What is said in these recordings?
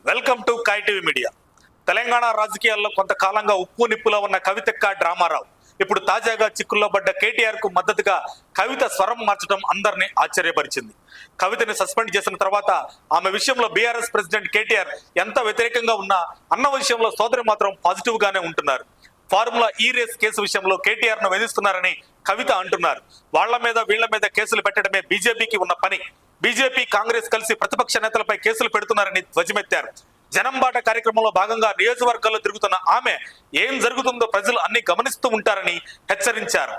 Welcome to Kai TV media. Telangana రాజకీయాల్లో కొంతకాలంగా ఉప్పు నిప్పులో ఉన్న కవితక్క డ్రామారావు ఇప్పుడు తాజాగా చిక్కుల్లో పడ్డ కేటీఆర్ కు మద్దతుగా కవిత స్వరం మార్చడం అందరినీ ఆశ్చర్యపరిచింది. కవితని సస్పెండ్ చేసిన తర్వాత ఆమె విషయంలో బీఆర్ఎస్ ప్రెసిడెంట్ కేటీఆర్ ఎంత వ్యతిరేకంగా ఉన్నా అన్న విషయంలో సోదరి మాత్రం పాజిటివ్ గానే ఉంటున్నారు. ఫార్ములా ఈ రేస్ కేసు విషయంలో కేటీఆర్ ను వేధిస్తున్నారని కవిత అంటున్నారు. వాళ్ల మీద వీళ్ల మీద కేసులు పెట్టడమే బీజేపీకి ఉన్న పని. బీజేపీ కాంగ్రెస్ కలిసి ప్రతిపక్ష నేతలపై కేసులు పెడుతున్నారని ధ్వజమెత్తారు. జనంబాట కార్యక్రమంలో భాగంగా నియోజకవర్గాల్లో తిరుగుతున్న ఆమె ఏం జరుగుతుందో ప్రజలు అన్ని గమనిస్తూ ఉంటారని హెచ్చరించారు.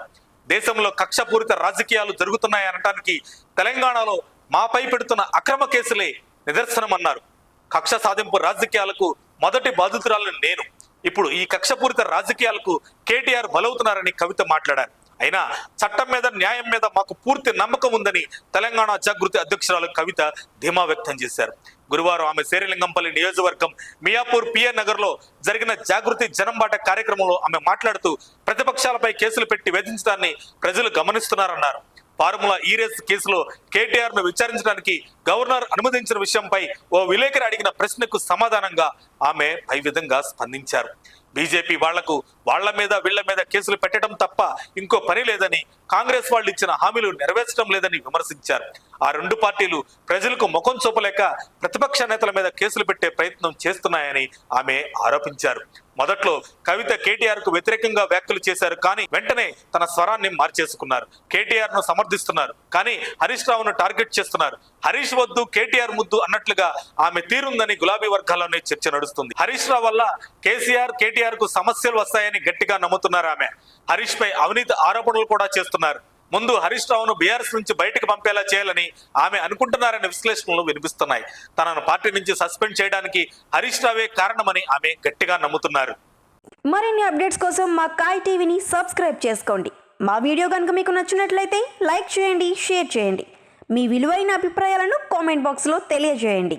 దేశంలో కక్షపూరిత రాజకీయాలు జరుగుతున్నాయనటానికి తెలంగాణలో మాపై పెడుతున్న అక్రమ కేసులే నిదర్శనమన్నారు. కక్ష సాధింపు రాజకీయాలకు మొదటి బాధితురాలు నేను. ఇప్పుడు ఈ కక్షపూరిత రాజకీయాలకు కేటీఆర్ బలవుతున్నారని కవిత మాట్లాడారు. అయినా చట్టం మీద న్యాయం మీద మాకు పూర్తి నమ్మకం ఉందని తెలంగాణ జాగృతి అధ్యక్షురాలు కవిత ధీమా వ్యక్తం చేశారు. గురువారం ఆమె శేరిలింగంపల్లి నియోజకవర్గం మియాపూర్ పిఏ నగర్ లో జరిగిన జాగృతి జనంబాట కార్యక్రమంలో ఆమె మాట్లాడుతూ ప్రతిపక్షాలపై కేసులు పెట్టి వేధించడాన్ని ప్రజలు గమనిస్తున్నారన్నారు. ఫార్ములా ఈ రేస్ కేసులో కేటీఆర్ ను విచారించడానికి గవర్నర్ అనుమతించిన విషయంపై ఓ విలేకరి అడిగిన ప్రశ్నకు సమాధానంగా ఆమె పై విధంగా స్పందించారు. బీజేపీ వాళ్లకు వాళ్ల మీద వీళ్ల మీద కేసులు పెట్టడం తప్ప ఇంకో పని లేదని, కాంగ్రెస్ వాళ్ళు ఇచ్చిన హామీలు నెరవేర్చడం లేదని విమర్శించారు. ఆ రెండు పార్టీలు ప్రజలకు ముఖం చూపలేక ప్రతిపక్ష నేతల మీద కేసులు పెట్టే ప్రయత్నం చేస్తున్నాయని ఆమె ఆరోపించారు. మొదట్లో కవిత కేటీఆర్ కు వ్యతిరేకంగా వ్యాఖ్యలు చేశారు, కానీ వెంటనే తన స్వరాన్ని మార్చేసుకున్నారు. కేటీఆర్ ను సమర్థిస్తున్నారు, కానీ హరీష్ రావును టార్గెట్ చేస్తున్నారు. హరీష్ వద్దు కేటీఆర్ ముద్దు అన్నట్లుగా ఆమె తీరుందని గులాబీ వర్గాల్లోనే చర్చ నడుస్తుంది. హరీష్ రావు వల్ల కేసీఆర్ కేటీఆర్ కు సమస్యలు వస్తాయని గట్టిగా నమ్ముతున్నారు ఆమె. హరీష్ పై అవినీతి ఆరోపణలు కూడా చేస్తున్నారు. ముందు హరీష్ రావును బీఆర్ఎస్ నుంచి బయటకు పంపేలా చేయాలని ఆమె అనుకుంటున్నారనే విశ్లేషణలు వినిపిస్తున్నాయి. తనను పార్టీ నుంచి సస్పెండ్ చేయడానికి హరీష్ రావే కారణమని ఆమె గట్టిగా నమ్ముతున్నారు. మరిన్ని అప్డేట్స్ కోసం మా కాయ్ టీవీని సబ్స్క్రైబ్ చేసుకోండి. మా వీడియో కనుక మీకు నచ్చినట్లయితే లైక్ చేయండి, షేర్ చేయండి. మీ విలువైన అభిప్రాయాలను కామెంట్ బాక్స్లో తెలియజేయండి.